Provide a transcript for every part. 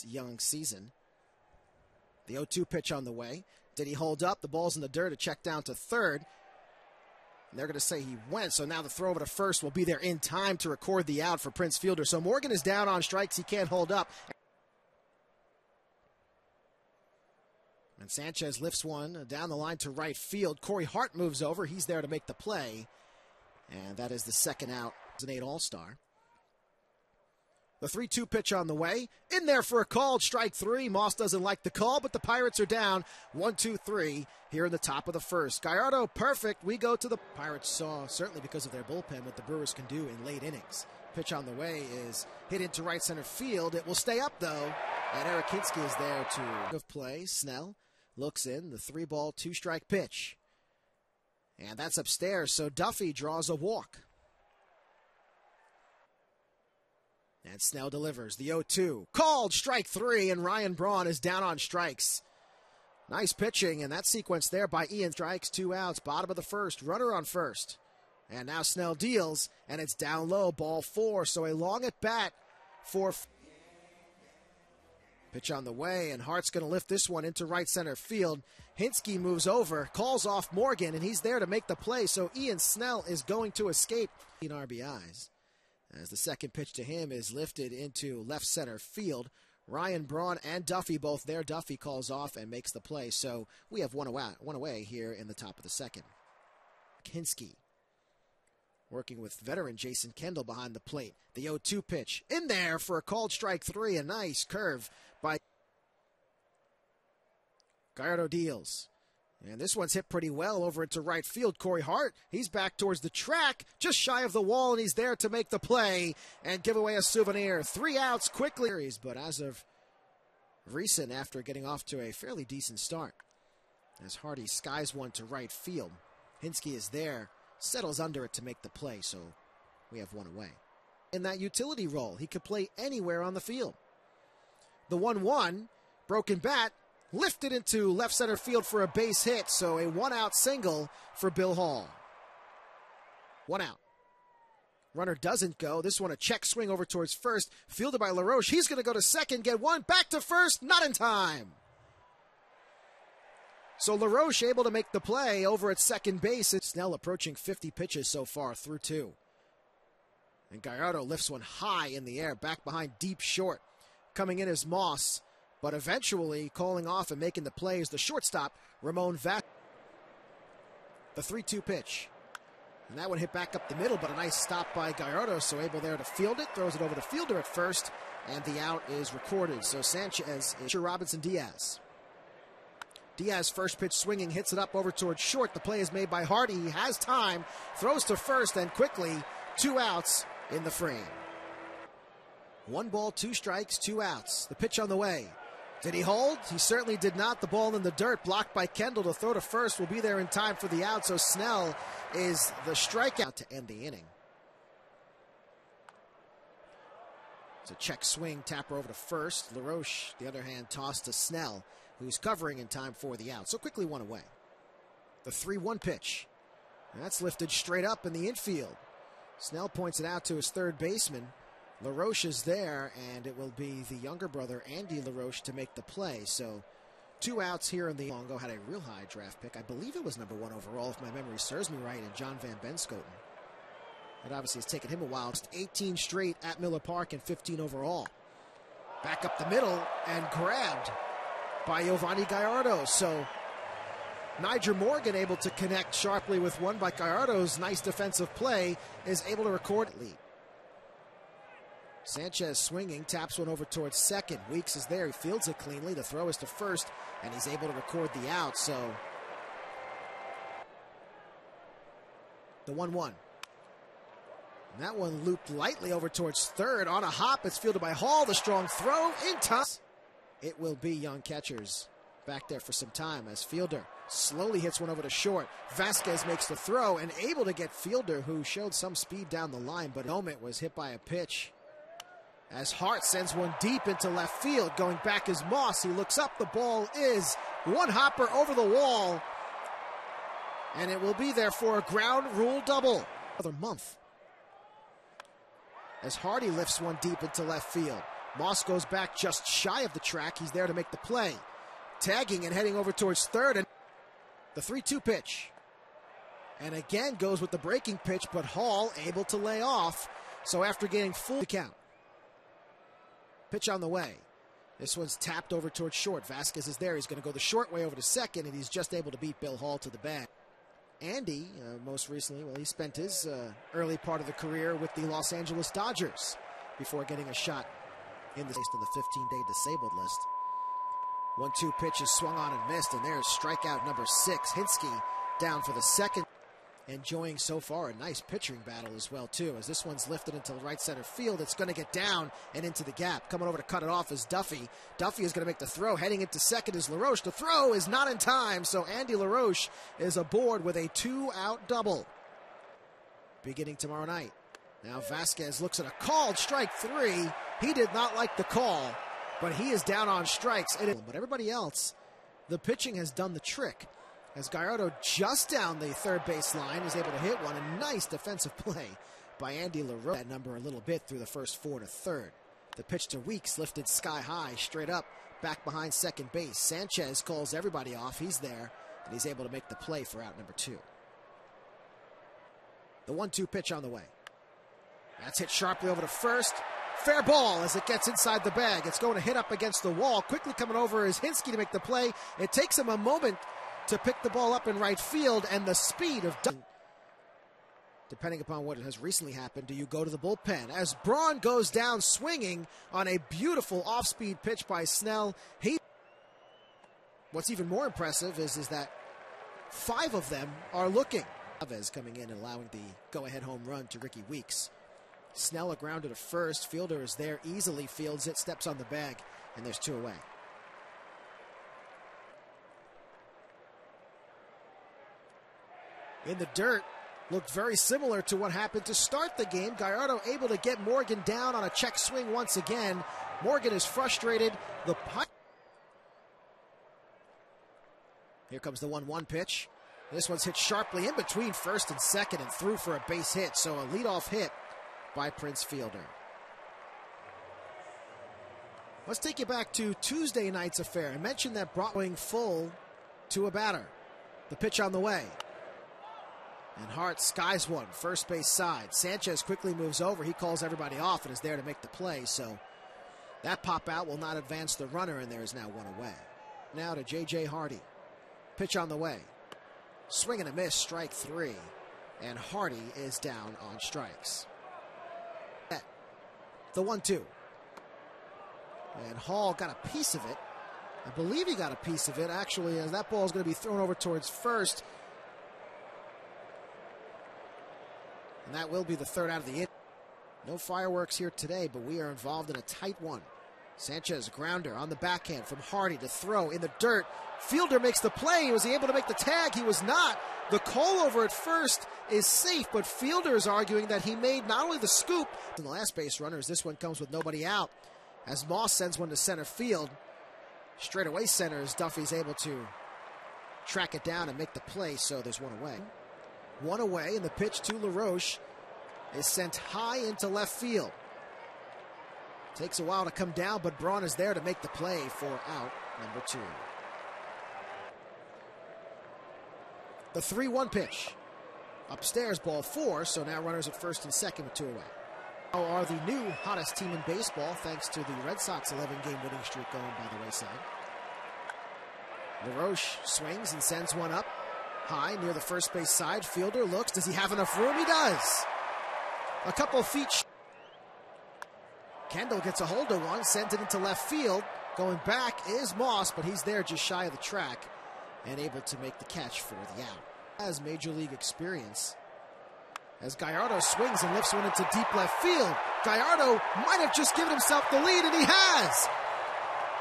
young season. The 0-2 pitch on the way. Did he hold up? The ball's in the dirt. A check down to third. And they're going to say he went, so now the throw over to first will be there in time to record the out for Prince Fielder. So Morgan is down on strikes. He can't hold up. And Sanchez lifts one down the line to right field. Corey Hart moves over. He's there to make the play. And that is the second out as an 8 All-Star. The 3-2 pitch on the way. In there for a called strike 3. Moss doesn't like the call, but the Pirates are down 1-2-3 here in the top of the first. Gallardo perfect. We go to the Pirates saw, certainly because of their bullpen, what the Brewers can do in late innings. Pitch on the way is hit into right center field. It will stay up, though. And Eric Hinsky is there to play. Snell looks in. The 3-ball, 2-strike pitch. And that's upstairs, so Duffy draws a walk. And Snell delivers the 0-2. Called strike 3, and Ryan Braun is down on strikes. Nice pitching, and that sequence there by Ian. Strikes, 2 outs, bottom of the first, runner on first. And now Snell deals, and it's down low, ball 4. So a long at bat for pitch on the way, and Hart's going to lift this one into right center field. Hinsky moves over, calls off Morgan, and he's there to make the play. So Ian Snell is going to escape in RBIs. As the second pitch to him is lifted into left center field. Ryan Braun and Duffy both there. Duffy calls off and makes the play. So we have one away here in the top of the second. Hinsky working with veteran Jason Kendall behind the plate. The 0-2 pitch in there for a called strike 3. A nice curve by Gallardo deals. And this one's hit pretty well over into right field. Corey Hart, he's back towards the track, just shy of the wall, and he's there to make the play and give away a souvenir. 3 outs quickly. But as of recent, after getting off to a fairly decent start, as Hardy skies one to right field. Hinsky is there, settles under it to make the play, so we have one away. In that utility role, he could play anywhere on the field. The 1-1, broken bat, lifted into left center field for a base hit, so a 1-out single for Bill Hall. 1 out. Runner doesn't go. This one a check swing over towards first, fielded by LaRoche. He's going to go to second, get one, back to first, not in time. So LaRoche able to make the play over at second base. It's Snell approaching 50 pitches so far through 2. And Gallardo lifts one high in the air, back behind deep short. Coming in is Moss. But eventually, calling off and making the play is the shortstop, Ramon Vaz. The 3-2 pitch. And that one hit back up the middle, but a nice stop by Gallardo, so able there to field it. Throws it over to Fielder at first, and the out is recorded. So Sanchez is Robinson Diaz. Diaz first pitch swinging, hits it up over towards short. The play is made by Hardy. He has time, throws to first, and quickly 2 outs in the frame. 1 ball, 2 strikes, 2 outs. The pitch on the way. Did he hold? He certainly did not. The ball in the dirt, blocked by Kendall. To throw to first will be there in time for the out. So Snell is the strikeout to end the inning. It's a check swing, tapper over to first. LaRoche, the other hand, tossed to Snell, who's covering in time for the out. So quickly 1 away. The 3-1 pitch. And that's lifted straight up in the infield. Snell points it out to his third baseman. LaRoche is there, and it will be the younger brother, Andy LaRoche, to make the play. So 2 outs here in the Longo. Had a real high draft pick. I believe it was number 1 overall, if my memory serves me right, and John Van Benskoten. It obviously has taken him a while. 18 straight at Miller Park and 15 overall. Back up the middle and grabbed by Giovanni Gallardo. So Niger Morgan able to connect sharply with one by Gallardo's nice defensive play is able to record lead. Sanchez swinging, taps one over towards second. Weeks is there, he fields it cleanly. The throw is to first, and he's able to record the out. So the 1-1. And that one looped lightly over towards third. On a hop, it's fielded by Hall. The strong throw in time. It will be young catchers back there for some time as Fielder slowly hits one over to short. Vasquez makes the throw and able to get Fielder, who showed some speed down the line, but moment was hit by a pitch. As Hart sends one deep into left field. Going back is Moss. He looks up. The ball is one hopper over the wall. And it will be there for a ground rule double. Another month. As Hardy lifts one deep into left field. Moss goes back just shy of the track. He's there to make the play. Tagging and heading over towards third. And the 3-2 pitch. And again goes with the breaking pitch, but Hall able to lay off. So after getting full count. Pitch on the way. This one's tapped over towards short. Vasquez is there. He's going to go the short way over to second, and he's just able to beat Bill Hall to the bag. Andy, most recently, well, he spent his early part of the career with the Los Angeles Dodgers before getting a shot in the 15-day disabled list. 1-2 pitch is swung on and missed, and there's strikeout number 6. Hinske down for the second. Enjoying so far a nice pitching battle as well, too. As this one's lifted into right center field, it's going to get down and into the gap. Coming over to cut it off is Duffy. Duffy is going to make the throw. Heading into second is LaRoche. The throw is not in time, so Andy LaRoche is aboard with a 2-out double. Beginning tomorrow night. Now Vasquez looks at a called strike 3. He did not like the call, but he is down on strikes. But everybody else, the pitching has done the trick. As Gallardo just down the third base line is able to hit one. A nice defensive play by Andy LaRoche. That number a little bit through the first 4 to third. The pitch to Weeks lifted sky high, straight up, back behind second base. Sanchez calls everybody off. He's there, and he's able to make the play for out number 2. The 1-2 pitch on the way. That's hit sharply over to first. Fair ball as it gets inside the bag. It's going to hit up against the wall. Quickly coming over is Hinske to make the play. It takes him a moment to pick the ball up in right field, and the speed of Dunn. Depending upon what has recently happened, do you go to the bullpen? As Braun goes down swinging on a beautiful off-speed pitch by Snell. What's even more impressive is that 5 of them are looking. Chavez coming in and allowing the go-ahead home run to Ricky Weeks. Snell a grounder to first. Fielder is there, easily fields it, steps on the bag, and there's 2 away. In the dirt, looked very similar to what happened to start the game. Gallardo able to get Morgan down on a check swing once again. Morgan is frustrated. The putt. Here comes the 1-1 pitch. This one's hit sharply in between first and second and through for a base hit. So a leadoff hit by Prince Fielder. Let's take you back to Tuesday night's affair. I mentioned that brought going full to a batter. The pitch on the way. And Hart skies one, first base side. Sanchez quickly moves over. He calls everybody off and is there to make the play. So that pop out will not advance the runner, and there is now 1 away. Now to J.J. Hardy. Pitch on the way. Swing and a miss, strike 3. And Hardy is down on strikes. The 1-2. And Hall got a piece of it. I believe he got a piece of it, actually, as that ball is going to be thrown over towards first. And that will be the 3rd out of the inning. No fireworks here today, but we are involved in a tight one. Sanchez grounder on the backhand from Hardy to throw in the dirt. Fielder makes the play. Was he able to make the tag? He was not. The call over at first is safe, but Fielder is arguing that he made not only the scoop in the last base runners. This one comes with nobody out as Moss sends one to center field. Straightaway center as Duffy's able to track it down and make the play, so there's 1 away. 1 away, and the pitch to LaRoche is sent high into left field. Takes a while to come down, but Braun is there to make the play for out number 2. The 3-1 pitch. Upstairs, ball 4, so now runners at first and second with 2 away. Now are the new hottest team in baseball, thanks to the Red Sox 11-game winning streak going by the wayside. LaRoche swings and sends one up high near the first base side. Fielder looks. Does he have enough room? He does. A couple feet. Kendall gets a hold of one, sends it into left field. Going back is Moss, but he's there just shy of the track and able to make the catch for the out. Has major league experience. As Gallardo swings and lifts one into deep left field. Gallardo might have just given himself the lead, and he has.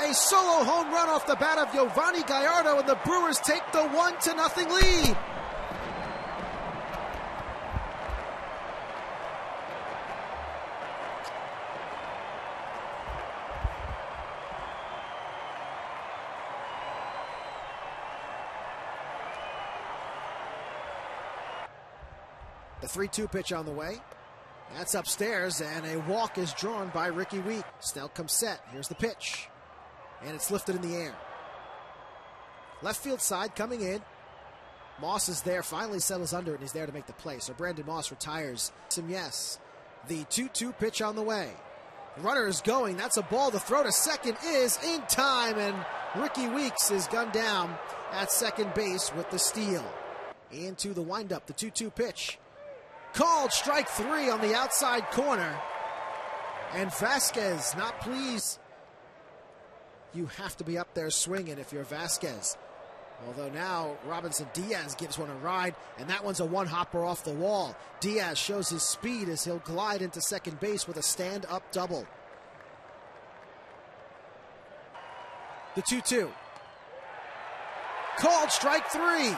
A solo home run off the bat of Giovanni Gallardo, and the Brewers take the 1-0 lead. The 3-2 pitch on the way. That's upstairs, and a walk is drawn by Ricky Week. Snell comes set. Here's the pitch. And it's lifted in the air. Left field side coming in. Moss is there, finally settles under it, and he's there to make the play. So Brandon Moss retires. Yes. The 2-2 pitch on the way. The runner is going. That's a ball. The throw to second is in time, and Ricky Weeks is gunned down at second base with the steal. Into the windup, the 2-2 pitch. Called strike 3 on the outside corner. And Vasquez not pleased. You have to be up there swinging if you're Vasquez. Although now Robinson Diaz gives one a ride, and that one's a one-hopper off the wall. Diaz shows his speed as he'll glide into second base with a stand-up double. The 2-2. Called strike 3.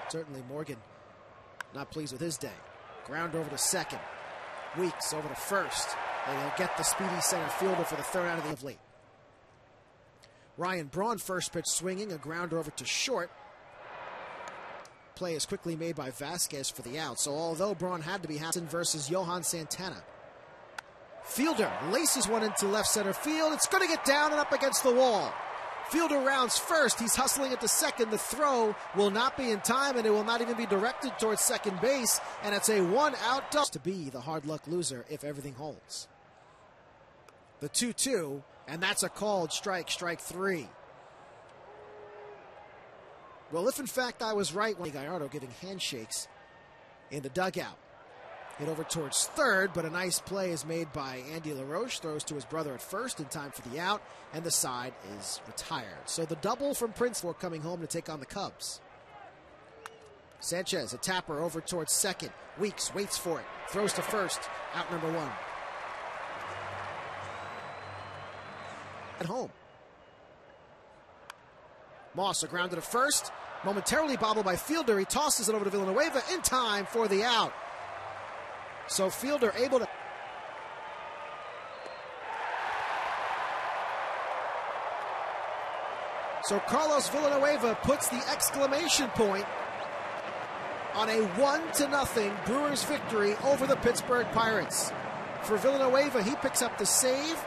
Certainly Morgan not pleased with his day. Ground over to second. Weeks over to first. And he'll get the speedy center fielder for the third out of the late. Ryan Braun first pitch swinging, a grounder over to short. Play is quickly made by Vasquez for the out. So although Braun had to be Hassan versus Johan Santana. Fielder laces one into left center field. It's going to get down and up against the wall. Fielder rounds first. He's hustling it to second. The throw will not be in time, and it will not even be directed towards second base. And it's a one-out double to be the hard luck loser if everything holds. The 2-2, and that's a called strike, strike 3. Well, if in fact I was right when Gallardo giving handshakes in the dugout. Hit over towards third, but a nice play is made by Andy LaRoche. Throws to his brother at first in time for the out, and the side is retired. So the double from Prince for coming home to take on the Cubs. Sanchez, a tapper over towards second. Weeks waits for it. Throws to first. Out number 1. At home. Moss, a grounder to first. Momentarily bobbled by Fielder. He tosses it over to Villanueva in time for the out. So Fielder able to... So Carlos Villanueva puts the exclamation point on a 1-0 Brewers victory over the Pittsburgh Pirates. For Villanueva, he picks up the save.